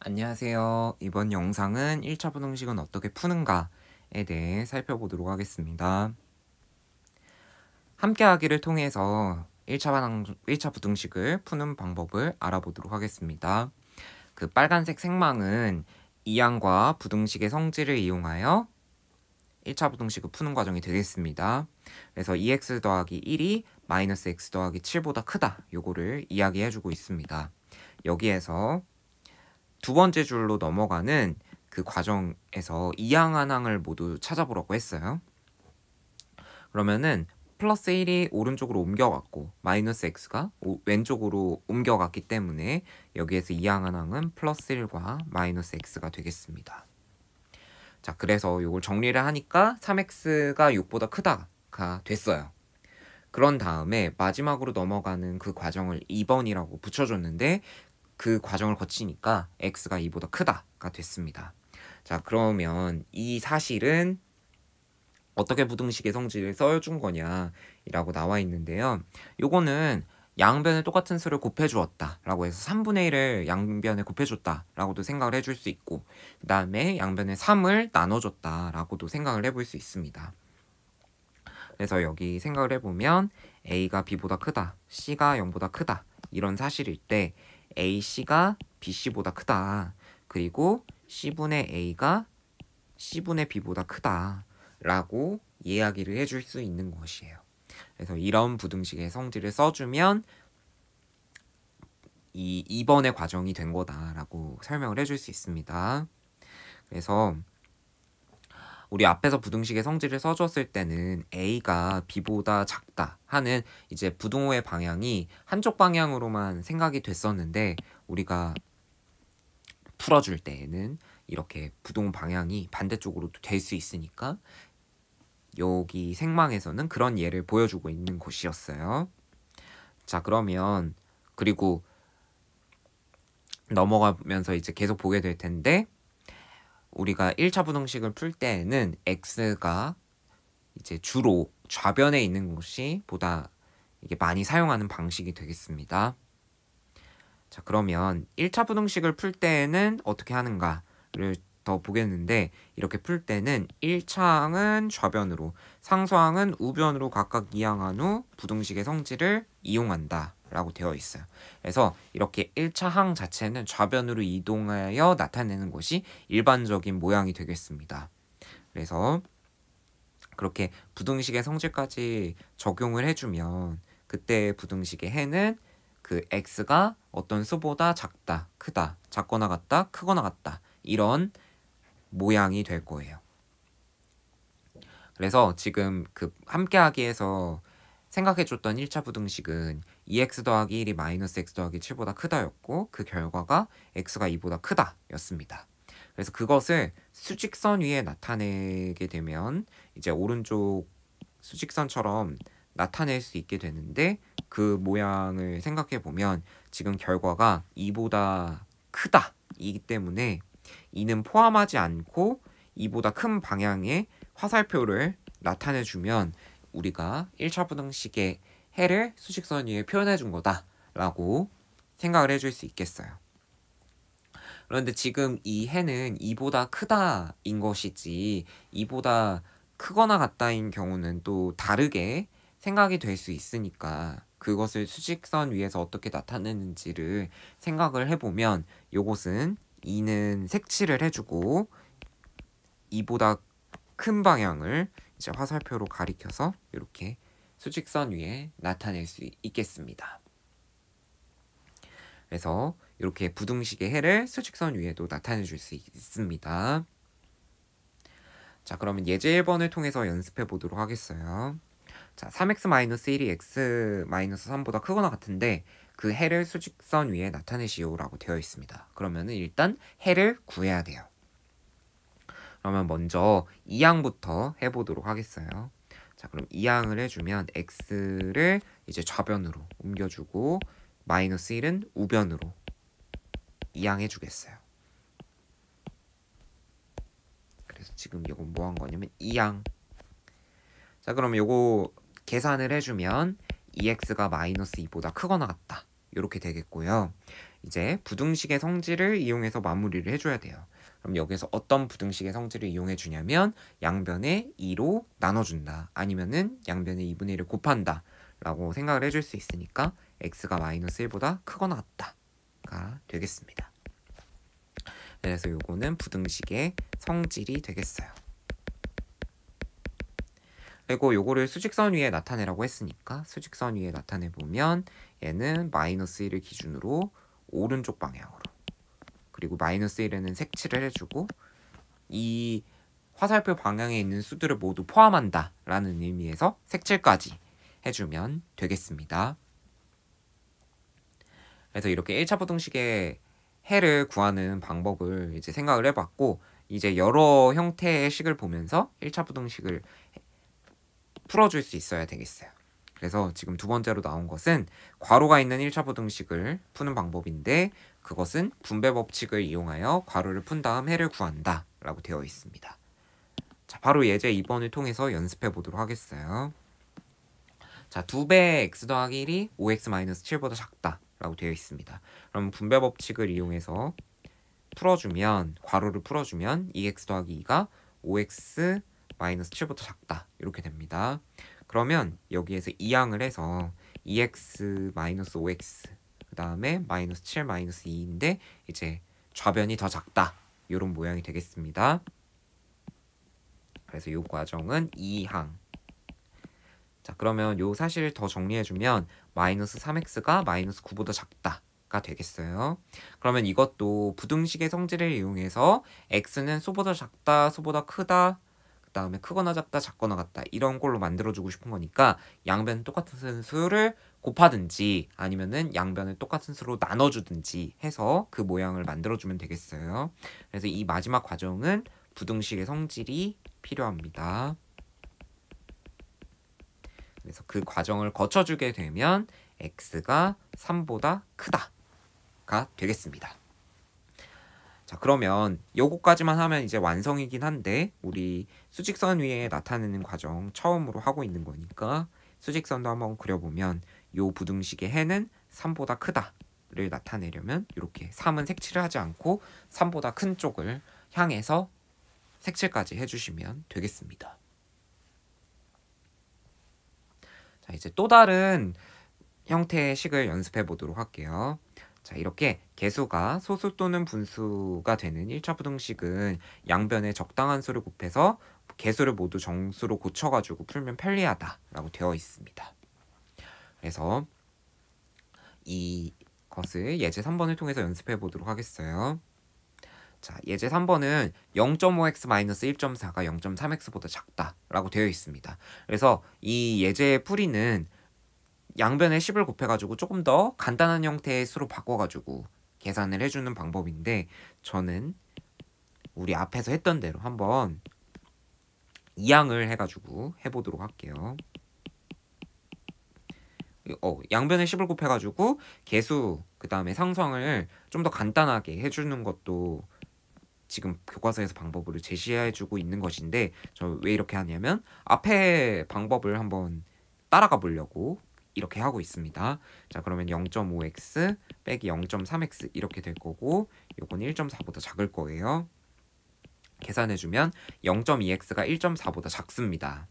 안녕하세요. 이번 영상은 1차 부등식은 어떻게 푸는가에 대해 살펴보도록 하겠습니다. 함께하기를 통해서 1차 부등식을 푸는 방법을 알아보도록 하겠습니다. 그 빨간색 색망은 이항과 부등식의 성질을 이용하여 1차 부등식을 푸는 과정이 되겠습니다. 그래서 2x 더하기 1이 마이너스 x 더하기 7보다 크다. 요거를 이야기해주고 있습니다. 여기에서 두 번째 줄로 넘어가는 그 과정에서 이항 한항을 모두 찾아보라고 했어요. 그러면은 플러스 1이 오른쪽으로 옮겨갔고 마이너스 x가 왼쪽으로 옮겨갔기 때문에 여기에서 이항 한항은 플러스 1과 마이너스 x가 되겠습니다. 자, 그래서 이걸 정리를 하니까 3x가 6보다 크다가 됐어요. 그런 다음에 마지막으로 넘어가는 그 과정을 2번이라고 붙여줬는데 그 과정을 거치니까 x가 2보다 크다가 됐습니다. 자, 그러면 이 사실은 어떻게 부등식의 성질을 써준 거냐 이라고 나와 있는데요. 요거는 양변에 똑같은 수를 곱해주었다 라고 해서 3분의 1을 양변에 곱해줬다 라고도 생각을 해줄 수 있고, 그 다음에 양변에 3을 나눠줬다 라고도 생각을 해볼 수 있습니다. 그래서 여기 생각을 해보면 a가 b보다 크다, c가 0보다 크다 이런 사실일 때 AC가 BC보다 크다, 그리고 C분의 A가 C분의 B보다 크다 라고 이야기를 해줄 수 있는 것이에요. 그래서 이런 부등식의 성질을 써주면 이 2번의 과정이 된 거다라고 설명을 해줄 수 있습니다. 그래서 우리 앞에서 부등식의 성질을 써줬을 때는 A가 B보다 작다 하는 이제 부등호의 방향이 한쪽 방향으로만 생각이 됐었는데, 우리가 풀어줄 때에는 이렇게 부등호 방향이 반대쪽으로도 될 수 있으니까 여기 생망에서는 그런 예를 보여주고 있는 곳이었어요. 자, 그러면 그리고 넘어가면서 이제 계속 보게 될 텐데, 우리가 1차 부등식을 풀 때에는 x가 이제 주로 좌변에 있는 것이 보다 이게 많이 사용하는 방식이 되겠습니다. 자, 그러면 1차 부등식을 풀 때에는 어떻게 하는가를 더 보겠는데, 이렇게 풀 때는 1차항은 좌변으로, 상수항은 우변으로 각각 이항한 후 부등식의 성질을 이용한다 라고 되어 있어요. 그래서 이렇게 1차 항 자체는 좌변으로 이동하여 나타내는 것이 일반적인 모양이 되겠습니다. 그래서 그렇게 부등식의 성질까지 적용을 해주면 그때 부등식의 해는 그 x가 어떤 수보다 작다, 크다, 작거나 같다, 크거나 같다 이런 모양이 될 거예요. 그래서 지금 그 함께하기에서 생각해줬던 1차 부등식은 2x 더하기 1이 마이너스 x 더하기 7보다 크다였고, 그 결과가 x가 2보다 크다 였습니다. 그래서 그것을 수직선 위에 나타내게 되면 이제 오른쪽 수직선처럼 나타낼 수 있게 되는데, 그 모양을 생각해 보면 지금 결과가 2보다 크다 이기 때문에 2는 포함하지 않고 2보다 큰 방향의 화살표를 나타내 주면 우리가 1차 부등식의 해를 수직선 위에 표현해 준 거다 라고 생각을 해줄 수 있겠어요. 그런데 지금 이 해는 2보다 크다인 것이지 2보다 크거나 같다인 경우는 또 다르게 생각이 될 수 있으니까, 그것을 수직선 위에서 어떻게 나타내는지를 생각을 해보면 요것은 2는 색칠을 해주고 2보다 큰 방향을 이제 화살표로 가리켜서 이렇게 수직선 위에 나타낼 수 있겠습니다. 그래서 이렇게 부등식의 해를 수직선 위에도 나타내 줄 수 있습니다. 자, 그러면 예제 1번을 통해서 연습해 보도록 하겠어요. 자, 3x-1이 x-3보다 크거나 같은데 그 해를 수직선 위에 나타내시오 라고 되어 있습니다. 그러면 일단 해를 구해야 돼요. 그러면 먼저 2항부터 해보도록 하겠어요. 자, 그럼 2항을 해주면 x를 이제 좌변으로 옮겨주고 마이너스 1은 우변으로 2항 해주겠어요. 그래서 지금 이건 뭐 한 거냐면 2항. 자, 그럼 요거 계산을 해주면 2x가 마이너스 2보다 크거나 같다 이렇게 되겠고요. 이제 부등식의 성질을 이용해서 마무리를 해줘야 돼요. 그럼 여기서 어떤 부등식의 성질을 이용해 주냐면 양변에 2로 나눠준다. 아니면은 양변에 2분의 1을 곱한다. 라고 생각을 해줄 수 있으니까 x가 마이너스 1보다 크거나 같다가 되겠습니다. 그래서 요거는 부등식의 성질이 되겠어요. 그리고 요거를 수직선 위에 나타내라고 했으니까 수직선 위에 나타내 보면 얘는 마이너스 1을 기준으로 오른쪽 방향으로, 그리고 마이너스 1에는 색칠을 해주고 이 화살표 방향에 있는 수들을 모두 포함한다 라는 의미에서 색칠까지 해주면 되겠습니다. 그래서 이렇게 1차 부등식의 해를 구하는 방법을 이제 생각을 해봤고, 이제 여러 형태의 식을 보면서 1차 부등식을 풀어줄 수 있어야 되겠어요. 그래서 지금 두 번째로 나온 것은 괄호가 있는 1차 부등식을 푸는 방법인데, 그것은 분배 법칙을 이용하여 괄호를 푼 다음 해를 구한다 라고 되어 있습니다. 자, 바로 예제 2번을 통해서 연습해 보도록 하겠어요. 자, 2배의 x 더하기 1이 5x-7보다 작다 라고 되어 있습니다. 그럼 분배 법칙을 이용해서 풀어주면, 괄호를 풀어주면 2x 더하기 2가 5x-7보다 작다 이렇게 됩니다. 그러면 여기에서 이항을 해서 2x-5x 그 다음에 마이너스 7 마이너스 2인데 이제 좌변이 더 작다 이런 모양이 되겠습니다. 그래서 이 과정은 2항. 자, 그러면 요 사실을 더 정리해주면 마이너스 3x가 마이너스 9보다 작다가 되겠어요. 그러면 이것도 부등식의 성질을 이용해서 x는 소보다 작다, 소보다 크다, 그 다음에 크거나 작다, 작거나 같다 이런 걸로 만들어주고 싶은 거니까 양변 똑같은 수를 곱하든지 아니면은 양변을 똑같은 수로 나눠주든지 해서 그 모양을 만들어주면 되겠어요. 그래서 이 마지막 과정은 부등식의 성질이 필요합니다. 그래서 그 과정을 거쳐주게 되면 x가 3보다 크다가 되겠습니다. 자, 그러면 요거까지만 하면 이제 완성이긴 한데 우리 수직선 위에 나타내는 과정 처음으로 하고 있는 거니까 수직선도 한번 그려보면 요 부등식의 해는 3보다 크다를 나타내려면 이렇게 3은 색칠을 하지 않고 3보다 큰 쪽을 향해서 색칠까지 해주시면 되겠습니다. 자, 이제 또 다른 형태의 식을 연습해 보도록 할게요. 자, 이렇게 개수가 소수 또는 분수가 되는 1차 부등식은 양변에 적당한 수를 곱해서 개수를 모두 정수로 고쳐가지고 풀면 편리하다라고 되어 있습니다. 그래서 이것을 예제 3번을 통해서 연습해 보도록 하겠어요. 자, 예제 3번은 0.5x-1.4가 0.3x보다 작다라고 되어 있습니다. 그래서 이 예제의 풀이는 양변에 10을 곱해가지고 조금 더 간단한 형태의 수로 바꿔가지고 계산을 해주는 방법인데, 저는 우리 앞에서 했던 대로 한번 이항을 해가지고 해보도록 할게요. 양변에 10을 곱해가지고 개수 그 다음에 상수항을 좀 더 간단하게 해주는 것도 지금 교과서에서 방법으로 제시해주고 있는 것인데, 저 왜 이렇게 하냐면 앞에 방법을 한번 따라가 보려고 이렇게 하고 있습니다. 자, 그러면 0.5x 빼기 0.3x 이렇게 될 거고, 요건 1.4보다 작을 거예요. 계산해주면 0.2x가 1.4보다 작습니다.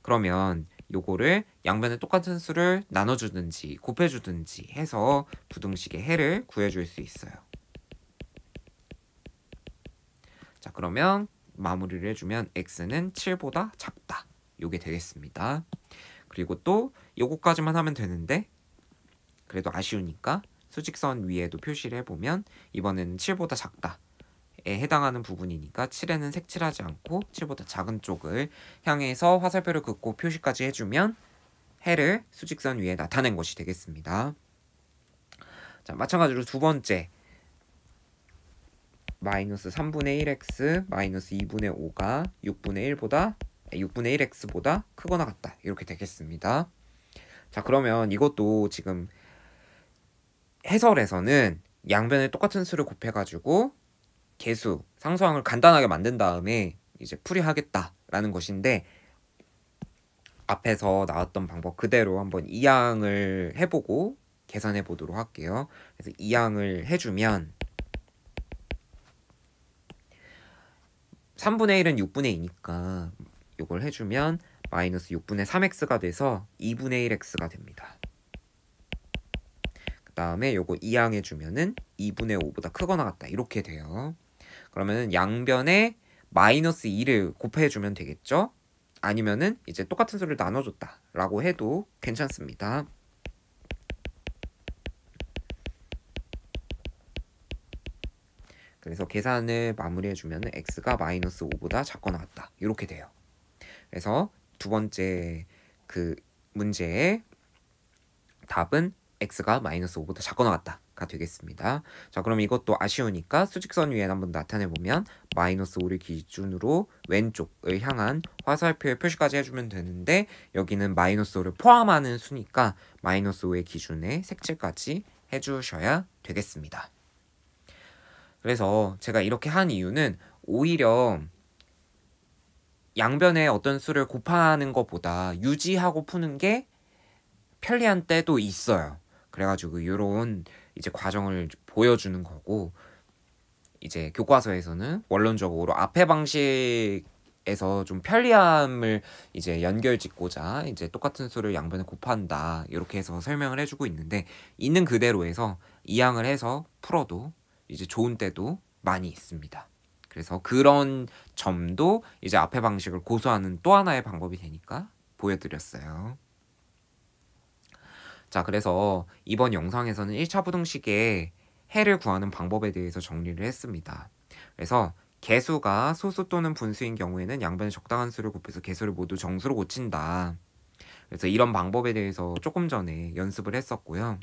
그러면 요거를 양변에 똑같은 수를 나눠주든지 곱해주든지 해서 부등식의 해를 구해줄 수 있어요. 자, 그러면 마무리를 해주면 x는 7보다 작다 요게 되겠습니다. 그리고 또 요거까지만 하면 되는데 그래도 아쉬우니까 수직선 위에도 표시를 해보면 이번에는 7보다 작다에 해당하는 부분이니까 7에는 색칠하지 않고 7보다 작은 쪽을 향해서 화살표를 긋고 표시까지 해주면 해를 수직선 위에 나타낸 것이 되겠습니다. 자, 마찬가지로 두 번째 마이너스 3분의 1x 마이너스 2분의 5가 6분의 1x보다 크거나 같다 이렇게 되겠습니다. 자, 그러면 이것도 지금 해설에서는 양변에 똑같은 수를 곱해가지고 개수, 상수항을 간단하게 만든 다음에 이제 풀이하겠다라는 것인데, 앞에서 나왔던 방법 그대로 한번 이항을 해보고 계산해 보도록 할게요. 그래서 이항을 해주면 3분의 1은 6분의 2니까 이걸 해주면 마이너스 6분의 3x가 돼서 2분의 1x가 됩니다. 그 다음에 요거 이항해주면은 2분의 5보다 크거나 같다 이렇게 돼요. 그러면은 양변에 마이너스 2를 곱해주면 되겠죠? 아니면은 이제 똑같은 수를 나눠줬다 라고 해도 괜찮습니다. 그래서 계산을 마무리해주면 x가 마이너스 5보다 작거나 같다 이렇게 돼요. 그래서 두 번째 그 문제의 답은 x가 마이너스 5보다 작거나 같다가 되겠습니다. 자, 그럼 이것도 아쉬우니까 수직선 위에 한번 나타내보면 마이너스 5를 기준으로 왼쪽을 향한 화살표의 표시까지 해주면 되는데 여기는 마이너스 5를 포함하는 수니까 마이너스 5의 기준에 색칠까지 해주셔야 되겠습니다. 그래서 제가 이렇게 한 이유는 오히려 양변에 어떤 수를 곱하는 것보다 유지하고 푸는 게 편리한 때도 있어요. 그래가지고 이런 이제 과정을 보여주는 거고, 이제 교과서에서는 원론적으로 앞에 방식에서 좀 편리함을 이제 연결짓고자 이제 똑같은 수를 양변에 곱한다 이렇게 해서 설명을 해주고 있는데, 있는 그대로 해서 이항을 해서 풀어도 이제 좋은 때도 많이 있습니다. 그래서 그런 점도 이제 앞에 방식을 고수하는 또 하나의 방법이 되니까 보여드렸어요. 자, 그래서 이번 영상에서는 1차 부등식의 해를 구하는 방법에 대해서 정리를 했습니다. 그래서 개수가 소수 또는 분수인 경우에는 양변에 적당한 수를 곱해서 개수를 모두 정수로 고친다. 그래서 이런 방법에 대해서 조금 전에 연습을 했었고요.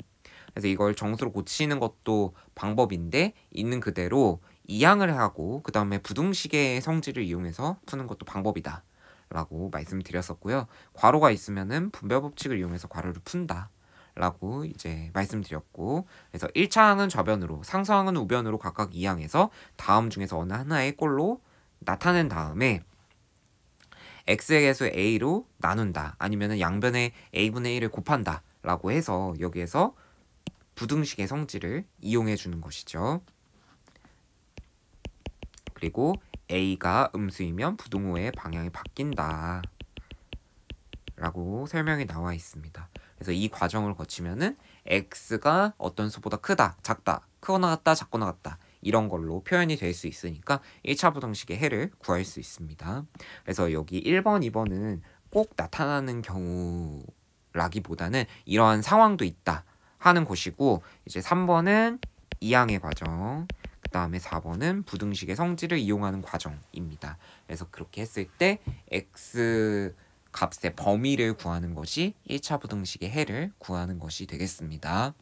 그래서 이걸 정수로 고치는 것도 방법인데 있는 그대로 이항을 하고 그 다음에 부등식의 성질을 이용해서 푸는 것도 방법이다 라고 말씀드렸었고요. 괄호가 있으면은 분배 법칙을 이용해서 괄호를 푼다 라고 이제 말씀드렸고, 그래서 1차항은 좌변으로, 상수항은 우변으로 각각 이항해서 다음 중에서 어느 하나의 꼴로 나타낸 다음에 x의 개수 a로 나눈다, 아니면 양변에 a분의 1을 곱한다 라고 해서 여기에서 부등식의 성질을 이용해 주는 것이죠. 그리고 a가 음수이면 부등호의 방향이 바뀐다 라고 설명이 나와 있습니다. 그래서 이 과정을 거치면은 x가 어떤 수보다 크다, 작다, 크거나 같다, 작거나 같다 이런 걸로 표현이 될 수 있으니까 1차 부등식의 해를 구할 수 있습니다. 그래서 여기 1번, 2번은 꼭 나타나는 경우라기보다는 이러한 상황도 있다 하는 것이고, 이제 3번은 이항의 과정, 그 다음에 4번은 부등식의 성질을 이용하는 과정입니다. 그래서 그렇게 했을 때 x 값의 범위를 구하는 것이 1차 부등식의 해를 구하는 것이 되겠습니다.